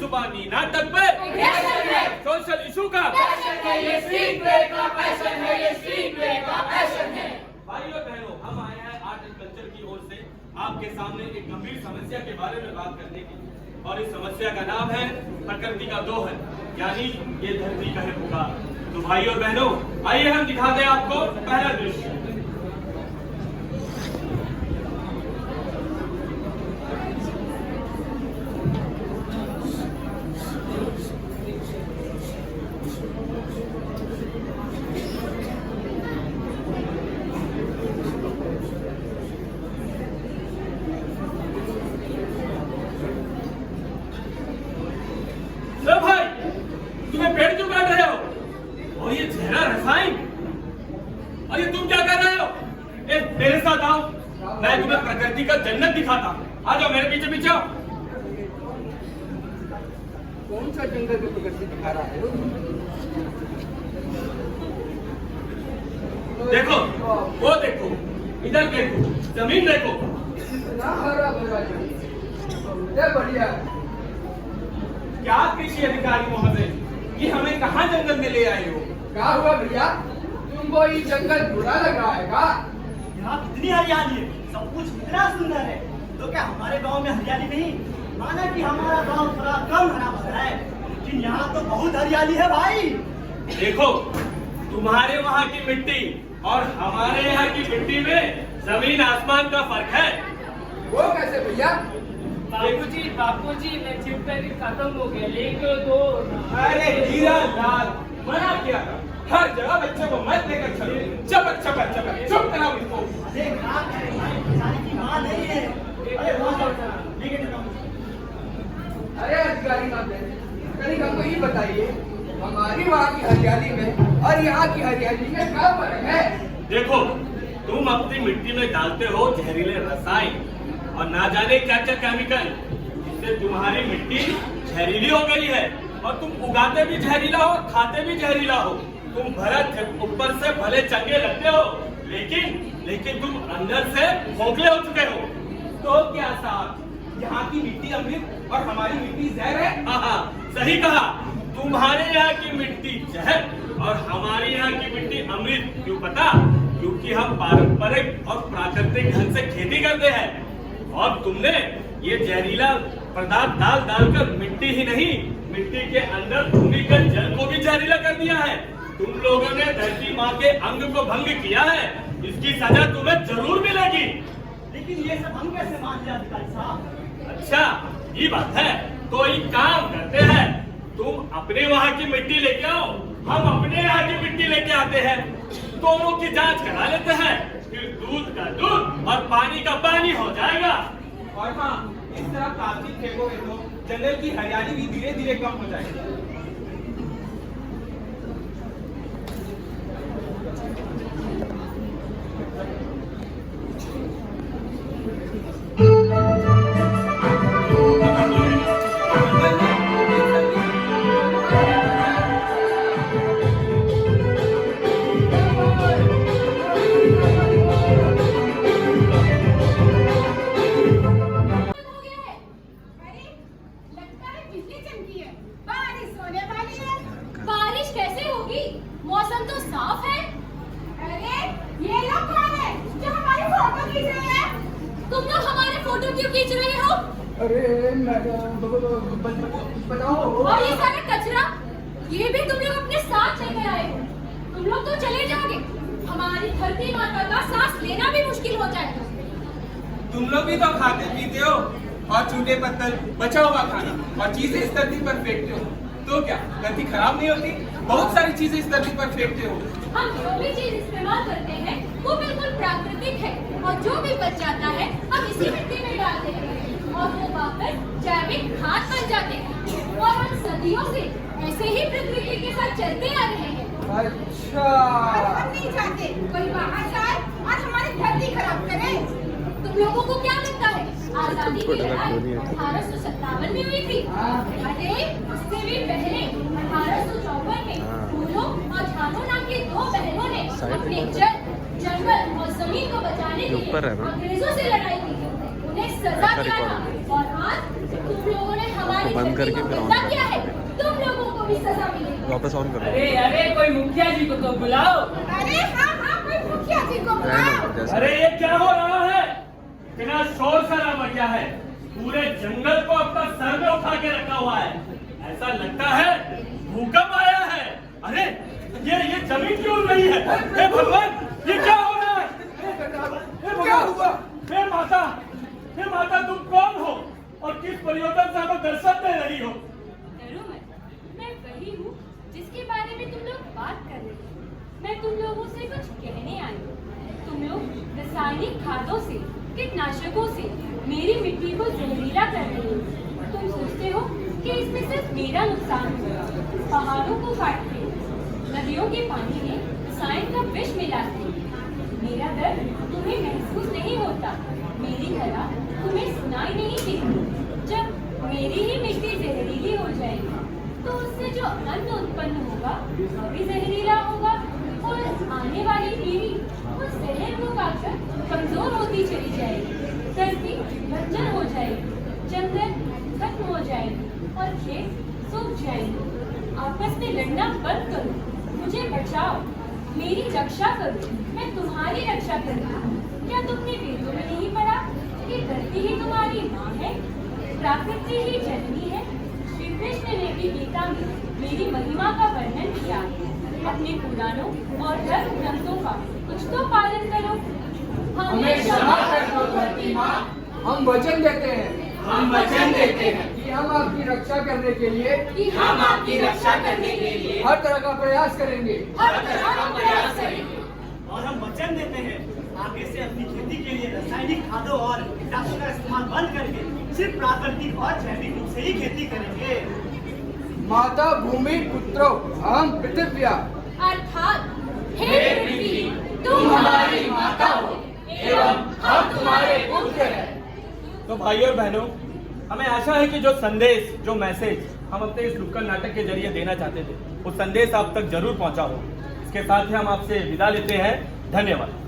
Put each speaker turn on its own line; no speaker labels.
जुबानी नाटक पे सोशल इशू का भाइयों बहनों, हम आए हैं आर्ट एंड कल्चर की ओर से आपके सामने एक गंभीर समस्या के बारे में बात करने के लिए। और इस समस्या का नाम है प्रकृति का दोहन, यानी ये धरती का है पुकार। तो भाइयों और बहनों, आइए हम दिखाते हैं आपको पहला दृश्य। भाई, तुम्हें पेड़ क्यों काट रहे हो? और ये जहरा रसायन, और ये तुम क्या कर रहे हो? मेरे साथ आओ, मैं तुम्हें प्रकृति का जन्नत दिखाता हूँ। आ जाओ मेरे पीछे पीछे आओ।
कौन सा जंगल की प्रकृति दिखा रहा है?
देखो, वो देखो, इधर देखो, जमीन देखो।
इतना हरा भरा जमीन, बढ़िया।
क्या कृषि अधिकारी महोदय, ये हमें कहाँ जंगल में ले आए हो?
क्या हुआ भैया, तुमको ये जंगल बुरा लग रहा है क्या?
यहाँ कितनी हरियाली है, सब कुछ इतना सुंदर है। तो क्या हमारे गांव में हरियाली नहीं? माना कि हमारा गांव थोड़ा कम हरा भरा है, लेकिन यहाँ तो बहुत हरियाली है भाई।
देखो, तुम्हारे वहाँ की मिट्टी और हमारे यहाँ की मिट्टी में जमीन आसमान का फर्क है।
वो कैसे भैया?
बापूजी नेचुरली खत्म हो गया, लेके दो।
अरे हीरा लाल, मना किया था, हर जगह बच्चे को मत लेकर चलो। चपक चपक चपक, चुप कराओ इसको।
अरे क्या करें भाई, बेचारी की माँ नहीं है। अरे वहाँ जाओ, लेके जाओ।
अरे अधिकारी साहब, कहीं हमको ये बताइए, हमारी वहाँ की हरियाली में और यहाँ की हरियाली में क्या फर्क है?
देखो, तुम अपनी मिट्टी में डालते हो जहरीले रसायन और ना जाने क्या क्या केमिकल, जिससे तुम्हारी मिट्टी जहरीली हो गई है। और तुम उगाते भी जहरीला हो, खाते भी जहरीला हो। तुम भरत ऊपर से भले चंगे लगते हो, लेकिन तुम अंदर से खोखले हो चुके हो। तो क्या साहब, यहाँ की मिट्टी अमृत और हमारी मिट्टी जहर है? हाँ, सही कहा। तुम्हारे यहाँ की मिट्टी जहर और हमारी यहाँ की मिट्टी अमृत। क्यों पता? क्योंकि हम पारंपरिक और प्राकृतिक ढंग से खेती करते हैं। और तुमने ये जहरीला पदार्थ डालकर मिट्टी ही नहीं, मिट्टी के अंदर भूमिगत जल को भी जहरीला कर दिया है। तुम लोगों ने धरती माँ के अंग को भंग किया है, इसकी सजा तुम्हें जरूर मिलेगी।
लेकिन ये सब हम कैसे मान लिया अधिकारी साहब?
अच्छा, ये बात है। तो एक काम करते हैं, तुम अपने वहाँ की मिट्टी लेके आओ, हम अपने यहाँ की मिट्टी लेके आते हैं, दोनों की जांच करा लेते हैं, फिर दूध का दूध और पानी का पानी हो जाएगा। और हाँ, इस तरह प्लास्टिक फेंकोगे तो जंगल की हरियाली भी धीरे धीरे कम हो जाएगी।
मौसम तो साफ है। अरे ये लोग कौन है जो हमारी फोटो खींच रहे हैं? तुम लोग हमारे फोटो क्यों खींच रहे हो?
अरे बताओ।
और ये सारा कचरा, ये भी तुम लोग अपने साथ लेकर आए हो। तुम लोग तो चले जाओगे, हमारी धरती माता का सांस लेना भी मुश्किल हो जाएगा।
तुम लोग भी तो खाते पीते हो और छूटे पत्तल बचा हुआ खाना और चीजें इस धरती पर फेंकते हो, तो क्या धरती खराब नहीं होती? बहुत सारी चीजें इस धरती पर फेंकते हो।
हम जो भी चीज इस्तेमाल करते हैं वो बिल्कुल प्राकृतिक है, और जो भी बच जाता है हम इसी मिट्टी में डाल देते हैं और वो वापस जैविक खाद बन जाते हैं। और हम सदियों से ऐसे ही प्रकृति के साथ चलते आ रहे हैं।
अच्छा,
हम नहीं चाहते कोई बाहर से आए और हमारी धरती खराब करे। तुम लोगों को क्या लगता है आजादी की लड़ाई 1857 में हुई थी? अरे उससे भी पहले 1854 में फूलों और झानों नाम के दो बहनों ने अपने जंगल और जमीन को बचाने के लिए अंग्रेजों से लड़ाई की थी, उन्हें सजा दिया था। और आज तुम लोगों ने हमारी
तो बंद करके
धरती को
फिर ऑन
गंदा
कर।
किया है, तुम लोगों को भी सजा मिलेगी।
वापस ऑन करो।
अरे अरे कोई मुखिया जी को तो बुलाओ।
अरे हाँ, कोई मुखिया जी को
रहने
बुलाओ।
दो, जैसे
अरे ये क्या हो रहा है? इतना शोर शराबा क्या है? पूरे जंगल को अपना सर में उठा के रखा हुआ है। ऐसा लगता है भूकंप आया है। अरे ये जमीन क्यों हिल रही है? हे भगवान, ये क्या हो रहा है? हे
क्या हुआ?
हे माता तुम कौन हो और किस परिवर्तन से हमें दर्शन दे रही हो?
डरो मत, मैं वही हूँ जिसके बारे में तुम लोग बात कर रहे हो। मैं तुम लोगों से कुछ कहने आई हूँ। तुम लोग रासायनिक खादों से, कीटनाशकों से मेरी मिट्टी को जहरीला कर रहे हो। तुम सोचते हो कि इसमें सिर्फ मेरा नुकसान होगा। पहाड़ों को काटते हो, नदियों के पानी में रसायन का विष मिलाते हो। मेरा दर्द तुम्हें महसूस नहीं होता, मेरी कला तुम्हें सुनाई नहीं देती। जब मेरी ही मिट्टी जहरीली हो जाएगी तो उससे जो अन्न उत्पन्न होगा वो भी जहरीला होगा और आने वाली पीढ़ी उस जहर को खाकर कमजोर होती चली जाएगी। धरती बंजर हो जाएगी, जंगल खत्म हो जाएगी और खेत सूख जाएंगे। आपस में लड़ना बंद करो, मुझे बचाओ, मेरी रक्षा करो, मैं तुम्हारी रक्षा करूँगी। क्या तुमने वेदों में नहीं पढ़ा कि धरती ही तुम्हारी माँ है, प्रकृति ही जननी है? श्री कृष्ण ने भी गीता में मेरी महिमा का वर्णन किया। अपने पुराणों और धर्म ग्रंथों का कुछ तो पालन करो।
हमें क्षमा कर दो धरती माँ, हम वचन देते हैं कि हम आपकी रक्षा करने के लिए हर तरह का प्रयास करेंगे।
और हम वचन देते हैं आगे से अपनी खेती के लिए रासायनिक खादों और कीटनाशकों का इस्तेमाल बंद करके सिर्फ प्राकृतिक और जैविक रूप से ही खेती करेंगे।
माता भूमि पुत्रो हम पृथिव्या।
अर्थात हे पृथ्वी, तुम हमारी माता हो एवं हम तुम्हारे पुत्र हैं।
तो भाइयों और बहनों, हमें आशा है कि जो संदेश, जो मैसेज हम अपने इस नुक्कड़ नाटक के जरिए देना चाहते थे, वो संदेश आप तक जरूर पहुंचा हो। इसके साथ ही हम आपसे विदा लेते हैं। धन्यवाद।